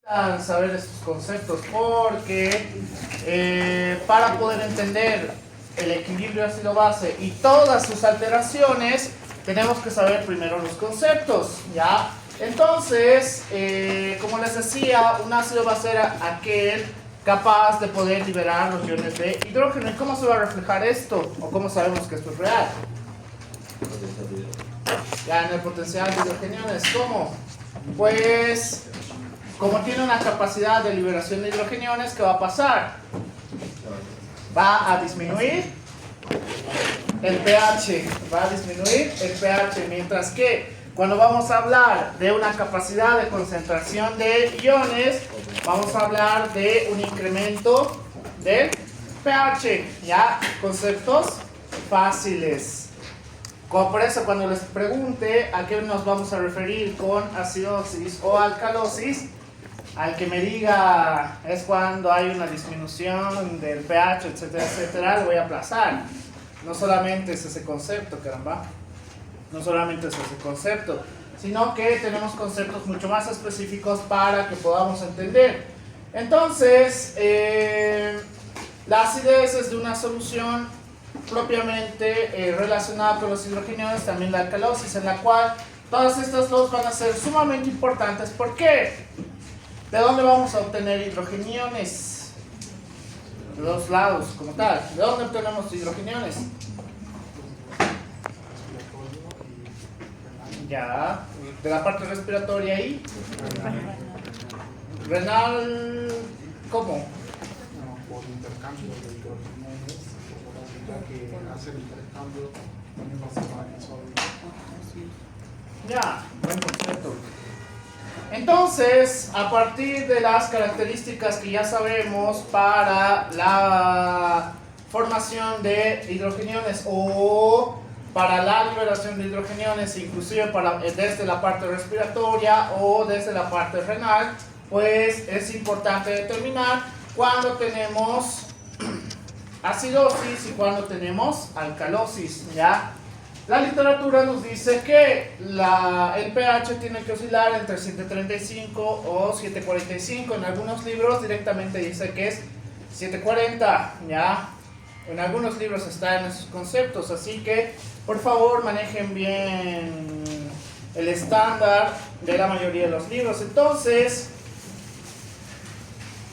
Saber estos conceptos porque para poder entender el equilibrio ácido-base y todas sus alteraciones tenemos que saber primero los conceptos, ¿ya? Entonces, como les decía, un ácido-base era aquel capaz de poder liberar los iones de hidrógeno. ¿Y cómo se va a reflejar esto? ¿O cómo sabemos que esto es real? Ya en el potencial de hidrogeniones. ¿Cómo? Pues como tiene una capacidad de liberación de hidrogeniones, ¿qué va a pasar? Va a disminuir el pH, va a disminuir el pH, mientras que cuando vamos a hablar de una capacidad de concentración de iones, vamos a hablar de un incremento del pH, ¿ya? Conceptos fáciles. Por eso cuando les pregunte a qué nos vamos a referir con acidosis o alcalosis, al que me diga es cuando hay una disminución del pH, etcétera, etcétera, le voy a aplazar. No solamente es ese concepto, caramba. No solamente es ese concepto, sino que tenemos conceptos mucho más específicos para que podamos entender. Entonces, la acidez es de una solución propiamente relacionada con los hidrogeniones, también la alcalosis, en la cual todas estas dos van a ser sumamente importantes. ¿Por qué? ¿De dónde vamos a obtener hidrogeniones? De dos lados, como tal. ¿De dónde obtenemos hidrogeniones? Ya, de la parte respiratoria y renal, ¿cómo? Por intercambio de hidrogeniones, que hace el intercambio también va a ser en sólido. Ya, buen concepto. Entonces, a partir de las características que ya sabemos para la formación de hidrogeniones o para la liberación de hidrogeniones, inclusive desde la parte respiratoria o desde la parte renal, pues es importante determinar cuándo tenemos acidosis y cuándo tenemos alcalosis, ¿ya? La literatura nos dice que el pH tiene que oscilar entre 7.35 o 7.45. En algunos libros directamente dice que es 7.40, ¿ya? En algunos libros están esos conceptos, así que por favor manejen bien el estándar de la mayoría de los libros. Entonces,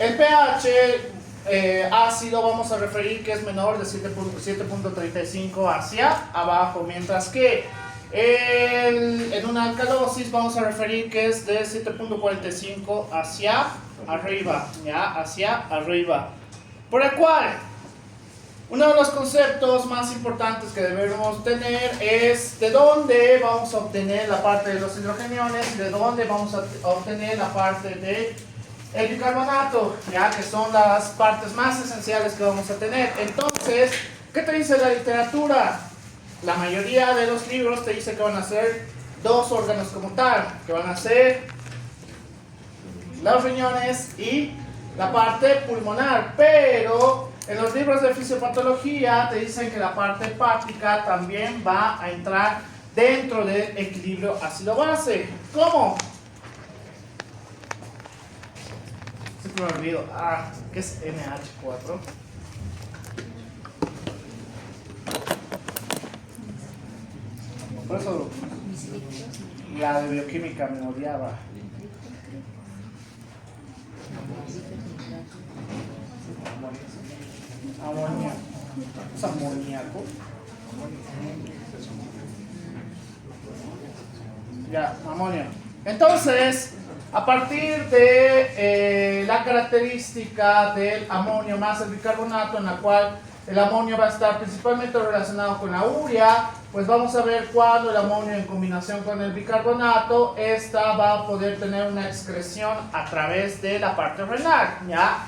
el pH ácido vamos a referir que es menor de 7.35 hacia abajo, mientras que en una alcalosis vamos a referir que es de 7.45 hacia arriba, ¿ya? Hacia arriba. Por el cual, uno de los conceptos más importantes que debemos tener es de dónde vamos a obtener la parte de los hidrogeniones, de dónde vamos a obtener la parte de el bicarbonato, ya que son las partes más esenciales que vamos a tener. Entonces, ¿qué te dice la literatura? La mayoría de los libros te dice que van a ser dos órganos como tal, que van a ser los riñones y la parte pulmonar, pero en los libros de fisiopatología te dicen que la parte hepática también va a entrar dentro del equilibrio ácido-base. ¿Cómo? Siempre me olvido. ¿Qué es NH4? Por eso la de bioquímica me odiaba. Amoníaco. ¿Es amoníaco? Ya, amonio. Entonces, a partir de la característica del amonio más el bicarbonato, en la cual el amonio va a estar principalmente relacionado con la urea, pues vamos a ver cuando el amonio en combinación con el bicarbonato, esta va a poder tener una excreción a través de la parte renal, ¿ya?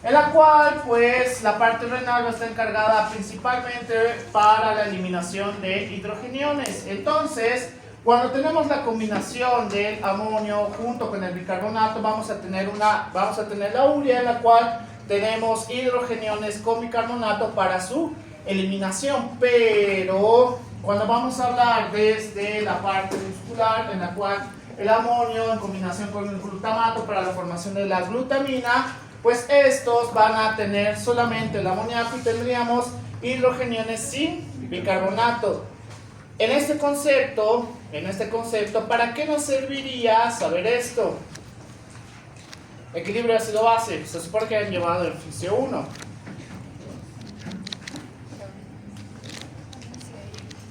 En la cual, pues, la parte renal va a estar encargada principalmente para la eliminación de hidrogeniones. Entonces, cuando tenemos la combinación del amonio junto con el bicarbonato, vamos a tener la urea, en la cual tenemos hidrogeniones con bicarbonato para su eliminación. Pero cuando vamos a hablar desde la parte muscular, en la cual el amonio en combinación con el glutamato para la formación de la glutamina, pues estos van a tener solamente el amoníaco y tendríamos hidrogeniones sin bicarbonato. En este concepto, ¿para qué nos serviría saber esto? Equilibrio ácido-base, se supone que han llevado el fisio 1.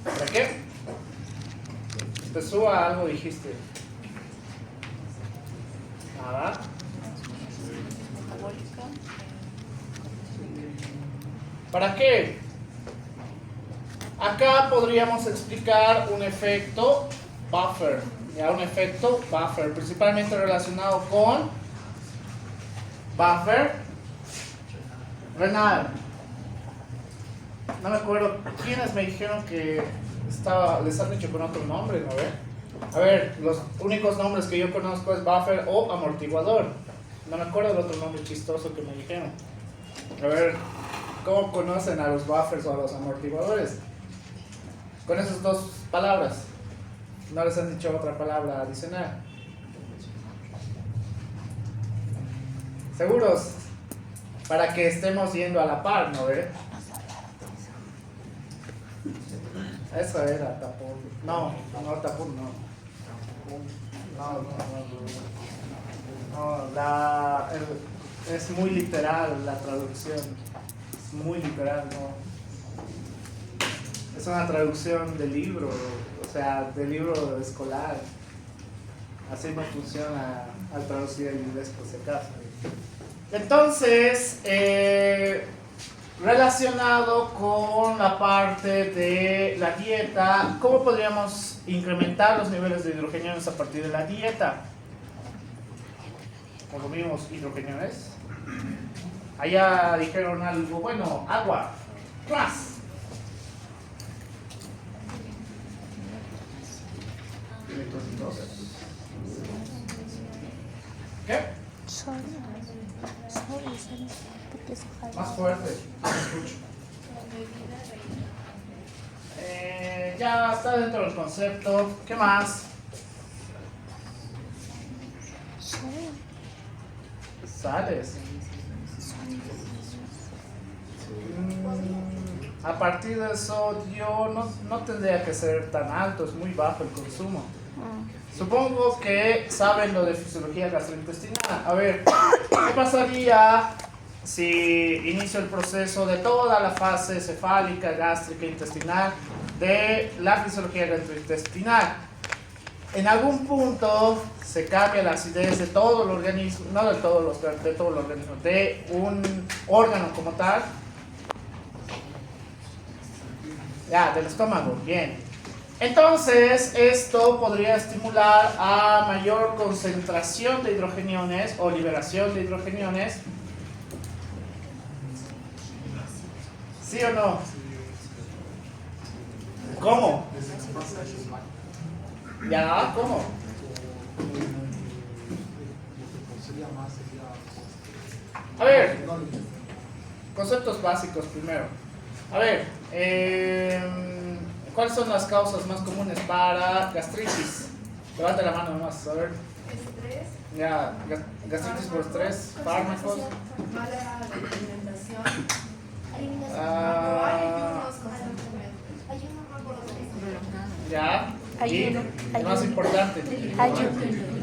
¿Para qué? Te suba algo, dijiste. Nada. ¿Para qué? Acá podríamos explicar un efecto buffer. Ya, un efecto buffer, principalmente relacionado con buffer renal. No me acuerdo quiénes me dijeron que les han dicho con otro nombre, ¿no? A ver, los únicos nombres que yo conozco es buffer o amortiguador. No me acuerdo del otro nombre chistoso que me dijeron. A ver, ¿cómo conocen a los buffers o a los amortiguadores? Con esas dos palabras. No les han dicho otra palabra adicional. ¿Seguros? Para que estemos yendo a la par, ¿no? Eso era tapón. No, tapón no. Es muy literal la traducción. Es muy literal, no. Es una traducción del libro, o sea, del libro escolar. Así no funciona al traducir el inglés por si acaso. Entonces, relacionado con la parte de la dieta, ¿cómo podríamos incrementar los niveles de hidrogeniones a partir de la dieta? ¿Consumimos hidrogeniones? Allá dijeron algo bueno, agua, ¡clas! ¿Qué? Más fuerte, no escucho. Ya está dentro del concepto. ¿Qué más? Sales. A partir del sodio no tendría que ser tan alto, es muy bajo el consumo. Supongo que saben lo de fisiología gastrointestinal. A ver, ¿qué pasaría si inicio el proceso de toda la fase cefálica, gástrica, intestinal de la fisiología gastrointestinal? En algún punto se cambia la acidez de todo el organismo, no de todo el organismo, de un órgano como tal. Ya, del estómago, bien. Entonces, esto podría estimular a mayor concentración de hidrogeniones o liberación de hidrogeniones. ¿Sí o no? ¿Cómo? ¿Ya? ¿Cómo? A ver, conceptos básicos primero. A ver, ¿cuáles son las causas más comunes para gastritis? Levanta la mano nomás, a ver. Estrés. Ya, gastritis por estrés, fármacos. Mala alimentación. Ya, y lo más importante,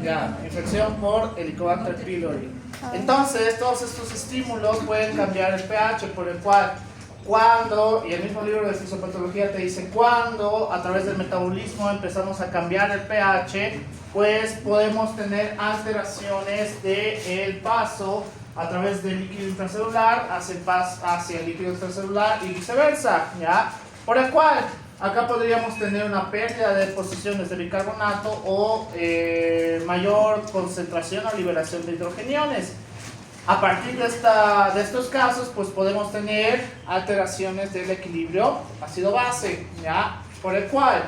ya, infección por Helicobacter pylori. Entonces, todos estos estímulos pueden cambiar el pH, por el cual cuando, y el mismo libro de fisiopatología te dice, cuando a través del metabolismo empezamos a cambiar el pH, pues podemos tener alteraciones del paso a través del líquido intracelular hacia el líquido extracelular y viceversa, ¿ya? Por el cual, acá podríamos tener una pérdida de posiciones de bicarbonato o mayor concentración o liberación de hidrogeniones. A partir de estos casos, pues podemos tener alteraciones del equilibrio ácido-base, ¿ya? Por el cual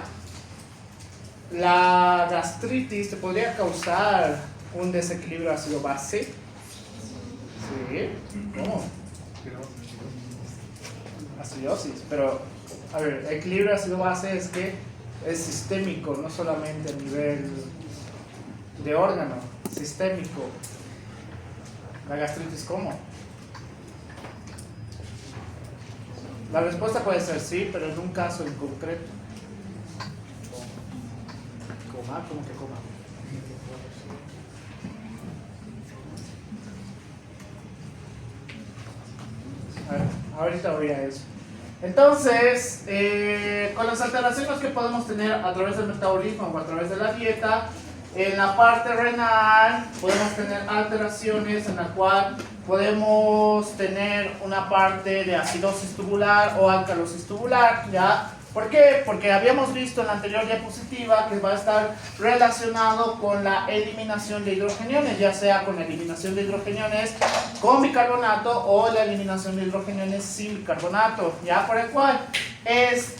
la gastritis te podría causar un desequilibrio ácido-base. Sí, ¿cómo? Acidosis, pero a ver, el equilibrio ácido-base es que es sistémico, no solamente a nivel de órgano sistémico. ¿La gastritis cómo? La respuesta puede ser sí, pero en un caso en concreto. ¿Coma? ¿Cómo que coma? A ver, ahorita voy a eso. Entonces, con las alteraciones que podemos tener a través del metabolismo o a través de la dieta, en la parte renal podemos tener alteraciones en la cual podemos tener una parte de acidosis tubular o alcalosis tubular, ¿ya? ¿Por qué? Porque habíamos visto en la anterior diapositiva que va a estar relacionado con la eliminación de hidrogeniones, ya sea con la eliminación de hidrogeniones con bicarbonato o la eliminación de hidrogeniones sin bicarbonato, ya, por el cual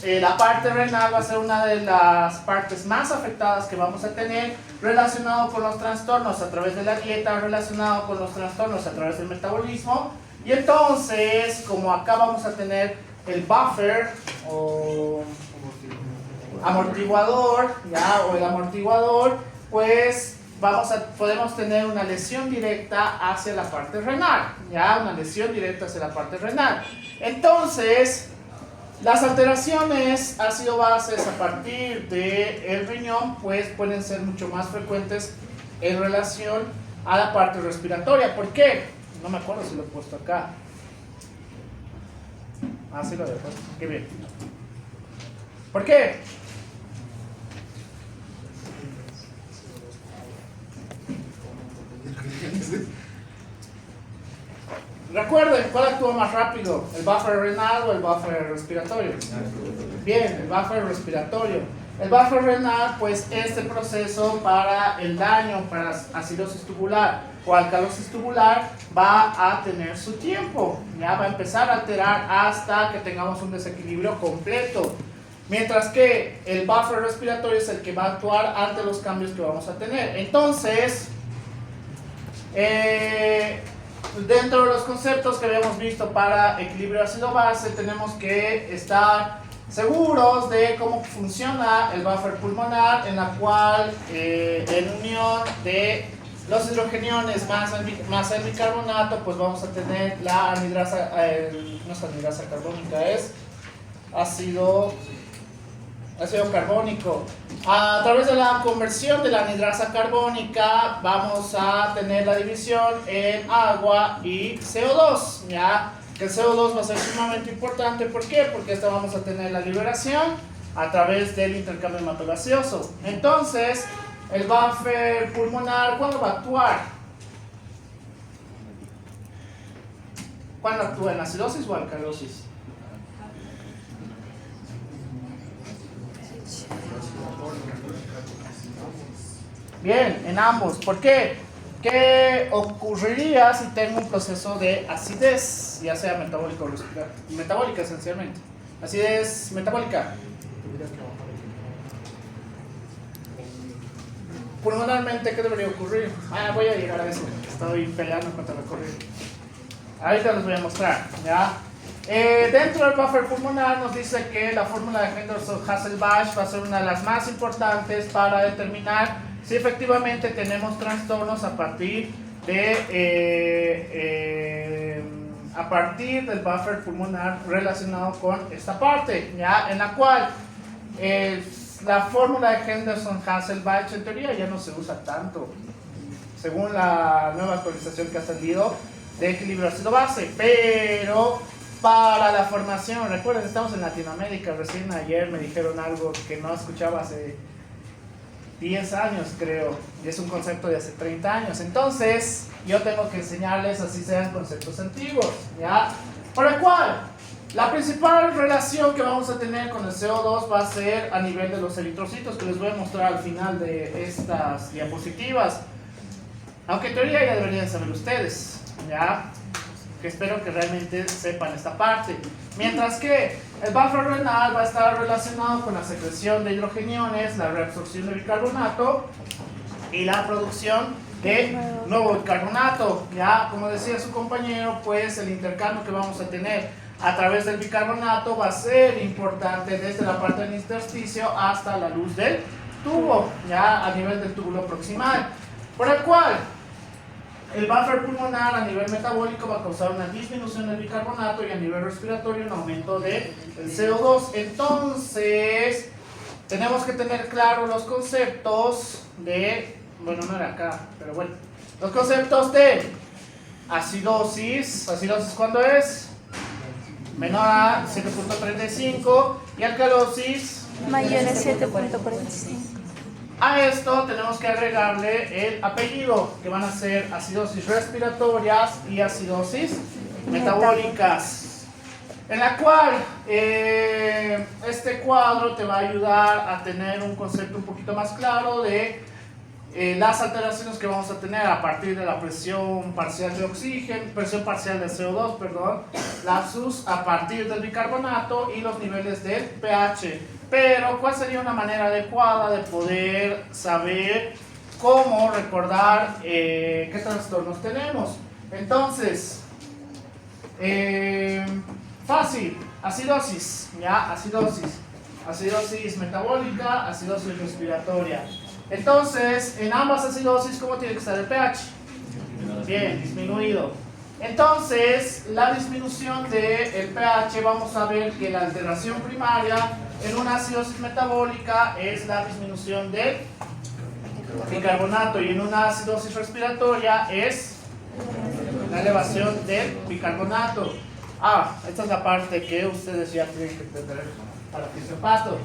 la parte renal va a ser una de las partes más afectadas que vamos a tener, relacionado con los trastornos a través de la dieta, relacionado con los trastornos a través del metabolismo. Y entonces, como acá vamos a tener el buffer o amortiguador, ¿ya? O el amortiguador, pues podemos tener una lesión directa hacia la parte renal, ¿ya? Una lesión directa hacia la parte renal. Entonces, las alteraciones ácido-bases a partir del riñón, pues pueden ser mucho más frecuentes en relación a la parte respiratoria. ¿Por qué? No me acuerdo si lo he puesto acá. Ah, sí lo he puesto. Qué bien. ¿Por qué? Recuerden, ¿cuál actúa más rápido? ¿El buffer renal o el buffer respiratorio? Bien, el buffer respiratorio. El buffer renal, pues este proceso para el daño, para acidosis tubular o alcalosis tubular, va a tener su tiempo. Ya va a empezar a alterar hasta que tengamos un desequilibrio completo. Mientras que el buffer respiratorio es el que va a actuar ante los cambios que vamos a tener. Entonces, dentro de los conceptos que habíamos visto para equilibrio ácido-base, tenemos que estar seguros de cómo funciona el buffer pulmonar, en la cual en unión de los hidrogeniones más el bicarbonato, pues vamos a tener la anhidrasa, no es anhidrasa carbónica, es ácido carbónico. A través de la conversión de la anhidrasa carbónica vamos a tener la división en agua y CO2, ¿ya? Que el CO2 va a ser sumamente importante. ¿Por qué? Porque esta vamos a tener la liberación a través del intercambio hematogaseoso. Entonces, el buffer pulmonar, ¿cuándo va a actuar? ¿Cuándo actúa? ¿En acidosis o alcalosis? Bien, en ambos. ¿Por qué? ¿Qué ocurriría si tengo un proceso de acidez, ya sea metabólica o respiratoria? Metabólica, esencialmente. Acidez metabólica. Pulmonarmente, ¿qué debería ocurrir? Voy a llegar a eso. Estoy peleando contra la corriente. Ahorita les voy a mostrar, ¿ya? Dentro del buffer pulmonar nos dice que la fórmula de Henderson-Hasselbalch va a ser una de las más importantes para determinar si efectivamente tenemos trastornos a partir del buffer pulmonar relacionado con esta parte, ¿ya? En la cual la fórmula de Henderson-Hasselbalch en teoría ya no se usa tanto, según la nueva actualización que ha salido de equilibrio ácido-base, pero para la formación, recuerden, estamos en Latinoamérica, recién ayer me dijeron algo que no escuchaba hace 10 años creo, y es un concepto de hace 30 años, entonces yo tengo que enseñarles así sean conceptos antiguos, ¿ya? Por el cual, la principal relación que vamos a tener con el CO2 va a ser a nivel de los eritrocitos, que les voy a mostrar al final de estas diapositivas, aunque en teoría ya deberían saber ustedes, ¿ya? Que espero que realmente sepan esta parte. Mientras que el buffer renal va a estar relacionado con la secreción de hidrogeniones, la reabsorción de bicarbonato y la producción de nuevo bicarbonato. Ya, como decía su compañero, pues el intercambio que vamos a tener a través del bicarbonato va a ser importante desde la parte del intersticio hasta la luz del tubo, ya a nivel del túbulo proximal. por el cual el buffer pulmonar a nivel metabólico va a causar una disminución del bicarbonato y a nivel respiratorio un aumento del CO2. Entonces, tenemos que tener claro los conceptos de, bueno, no era acá, pero bueno, los conceptos de acidosis. ¿Acidosis cuándo es? Menor a 7.35 y alcalosis Mayor a 7.45. A esto tenemos que agregarle el apellido, que van a ser acidosis respiratorias y acidosis metabólicas, en la cual este cuadro te va a ayudar a tener un concepto un poquito más claro de las alteraciones que vamos a tener a partir de la presión parcial de oxígeno, presión parcial de CO2, perdón, lapsus, a partir del bicarbonato y los niveles del pH. Pero, ¿cuál sería una manera adecuada de poder saber cómo recordar qué trastornos tenemos? Entonces, fácil, acidosis, ¿ya? Acidosis metabólica, acidosis respiratoria. Entonces, en ambas acidosis, ¿cómo tiene que estar el pH? Bien, disminuido. Entonces, la disminución del pH, vamos a ver que la alteración primaria en una acidosis metabólica es la disminución del bicarbonato y en una acidosis respiratoria es la elevación del bicarbonato. Esta es la parte que ustedes ya tienen que entender para que sepan.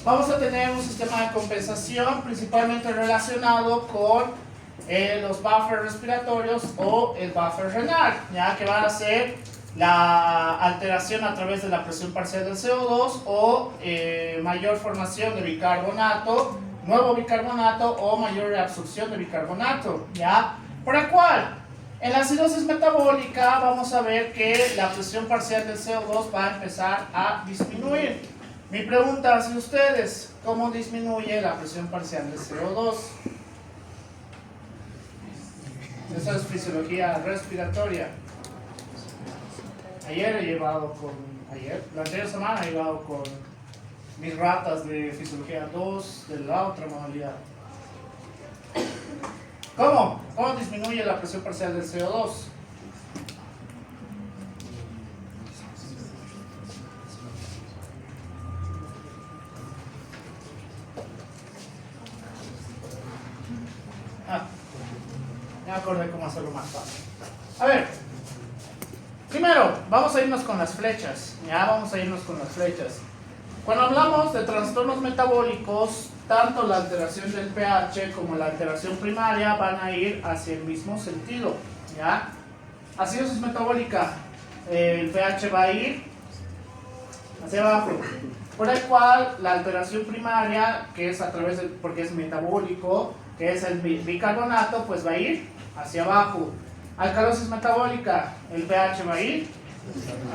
Vamos a tener un sistema de compensación principalmente relacionado con los buffers respiratorios o el buffer renal, ya que van a ser la alteración a través de la presión parcial del CO2 o mayor formación de bicarbonato, nuevo bicarbonato o mayor reabsorción de bicarbonato, ¿ya? Por el cual, en la acidosis metabólica vamos a ver que la presión parcial del CO2 va a empezar a disminuir. Mi pregunta hacia ustedes, ¿cómo disminuye la presión parcial del CO2? Esa es fisiología respiratoria. La anterior semana he llevado con mis ratas de fisiología 2 de la otra modalidad. ¿Cómo? ¿Cómo disminuye la presión parcial del CO2? Ya me acordé cómo hacerlo más fácil. A ver, primero vamos a irnos con las flechas. Cuando hablamos de trastornos metabólicos, tanto la alteración del pH como la alteración primaria van a ir hacia el mismo sentido, ¿ya? Acidosis metabólica, el pH va a ir hacia abajo, por el cual la alteración primaria, que es a través del, porque es metabólico, que es el bicarbonato, pues va a ir hacia abajo. Alcalosis metabólica, el pH va a ir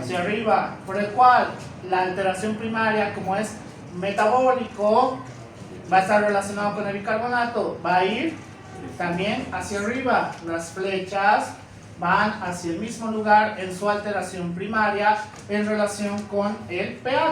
hacia arriba, por el cual la alteración primaria, como es metabólico, va a estar relacionado con el bicarbonato, va a ir también hacia arriba. Las flechas van hacia el mismo lugar en su alteración primaria en relación con el pH.